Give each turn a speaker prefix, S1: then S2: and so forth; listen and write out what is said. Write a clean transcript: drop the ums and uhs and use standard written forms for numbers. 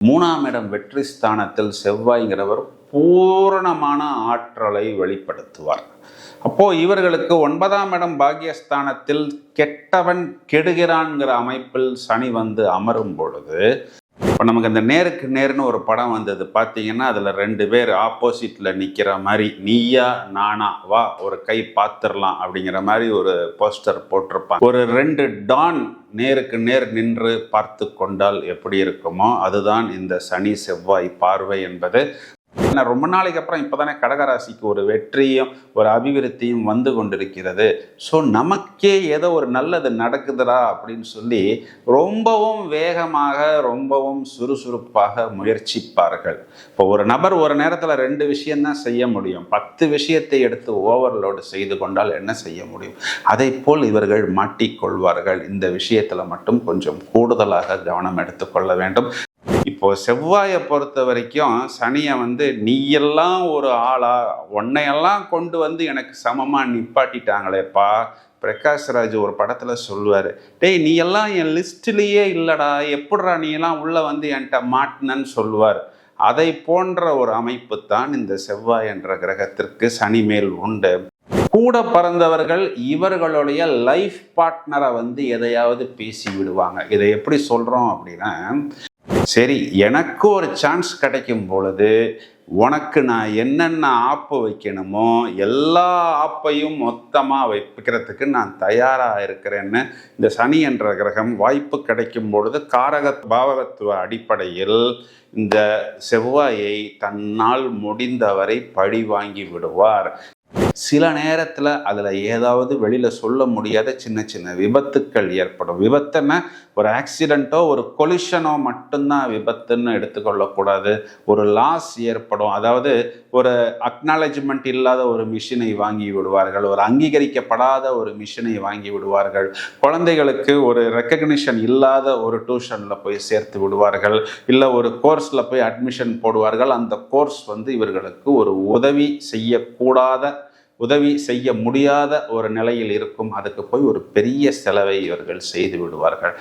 S1: மூணாம் இடம் வெற்றி ஸ்தானத்தில் செவ்வாய்ங்கிறவர் பூரணமான ஆற்றலை வெளிப்படுத்துவார். அப்போ இவர்களுக்கு 9ஆம் இடம் பாக்கியஸ்தானத்தில் கெட்டவன் கெடுகிறான்ங்கிற அமைப்பில் சனி வந்து அமரும் பொழுது, இப்போ நமக்கு அந்த நேருக்கு நேர்னு ஒரு படம் வந்தது பார்த்தீங்கன்னா, அதில் 2 பேர் ஆப்போசிட்டில் நிற்கிற மாதிரி, நீயா நானா வா ஒரு கை பார்த்துடலாம் அப்படிங்கிற மாதிரி ஒரு போஸ்டர் போட்டிருப்பாங்க. ஒரு 2 டான் நேருக்கு நேர் நின்று பார்த்து கொண்டால் எப்படி இருக்குமோ அதுதான் இந்த சனி செவ்வாய் பார்வை என்பது. ரொம்ப நாளைக்கு அப்புறம் இப்போதானே கடகராசிக்கு ஒரு வெற்றியும் ஒரு அபிவிருத்தியும் வந்து கொண்டிருக்கிறது. ஸோ நமக்கே ஏதோ ஒரு நல்லது நடக்குதுடா அப்படின்னு சொல்லி ரொம்பவும் வேகமாக ரொம்பவும் சுறுசுறுப்பாக முயற்சிப்பார்கள். இப்போ ஒரு நபர் ஒரு நேரத்தில் 2 விஷயம்தான் செய்ய முடியும். 10 விஷயத்தை எடுத்து ஓவர்லோடு செய்து கொண்டால் என்ன செய்ய முடியும்? அதை போல் இவர்கள் மாட்டிக்கொள்வார்கள். இந்த விஷயத்தில் மட்டும் கொஞ்சம் கூடுதலாக கவனம் எடுத்துக்கொள்ள வேண்டும். இப்போ செவ்வாயை பொறுத்த வரைக்கும் சனியை வந்து நீயெல்லாம் ஒரு ஆளா, உன்னையெல்லாம் கொண்டு வந்து எனக்கு சமமா நிப்பாட்டிட்டாங்களேப்பா. பிரகாஷ்ராஜ் ஒரு படத்துல சொல்லுவாரு, டேய் நீ எல்லாம் என் லிஸ்ட்லயே இல்லடா, எப்படிடா நீ எல்லாம் உள்ள வந்து என்கிட்ட மாட்டினன்னு சொல்லுவார். அதை போன்ற ஒரு அமைப்பு தான் இந்த செவ்வாய் என்ற கிரகத்திற்கு சனி மேல் உண்டு. கூட பிறந்தவர்கள் இவர்களுடைய லைஃப் பார்ட்னரை வந்து எதையாவது பேசி விடுவாங்க. இதை எப்படி சொல்றோம் அப்படின்னா, சரி எனக்கு ஒரு சான்ஸ் கிடைக்கும் பொழுது உனக்கு நான் என்னென்ன ஆப்பு வைக்கணுமோ எல்லா ஆப்பையும் மொத்தமாக வைக்கிறதுக்கு நான் தயாராக இருக்கிறேன்னு இந்த சனி என்ற கிரகம் வாய்ப்பு கிடைக்கும் பொழுது காரக பாவகத்துவ அடிப்படையில் இந்த செவ்வாயை தன்னால் முடிந்தவரை பழி வாங்கி விடுவார். சில நேரத்தில் அதில் ஏதாவது வெளியில் சொல்ல முடியாத சின்ன சின்ன விபத்துக்கள் ஏற்படும். விபத்துன்னா ஒரு ஆக்சிடெண்ட்டோ ஒரு கொலிஷனோ மட்டும்தான் விபத்துன்னு எடுத்துக்கொள்ளக்கூடாது. ஒரு லாஸ் ஏற்படும். அதாவது ஒரு அக்னாலஜ்மெண்ட் இல்லாத ஒரு மிஷினை வாங்கி விடுவார்கள், ஒரு அங்கீகரிக்கப்படாத ஒரு மிஷினை வாங்கி விடுவார்கள், குழந்தைகளுக்கு ஒரு ரெக்கக்னிஷன் இல்லாத ஒரு டியூஷனில் போய் சேர்த்து விடுவார்கள், இல்லை ஒரு கோர்ஸில் போய் அட்மிஷன் போடுவார்கள். அந்த கோர்ஸ் வந்து இவர்களுக்கு ஒரு உதவி செய்ய முடியாத ஒரு நிலையில் இருக்கும். அதுக்கு போய் ஒரு பெரிய செலவை இவர்கள் செய்து விடுவார்கள்.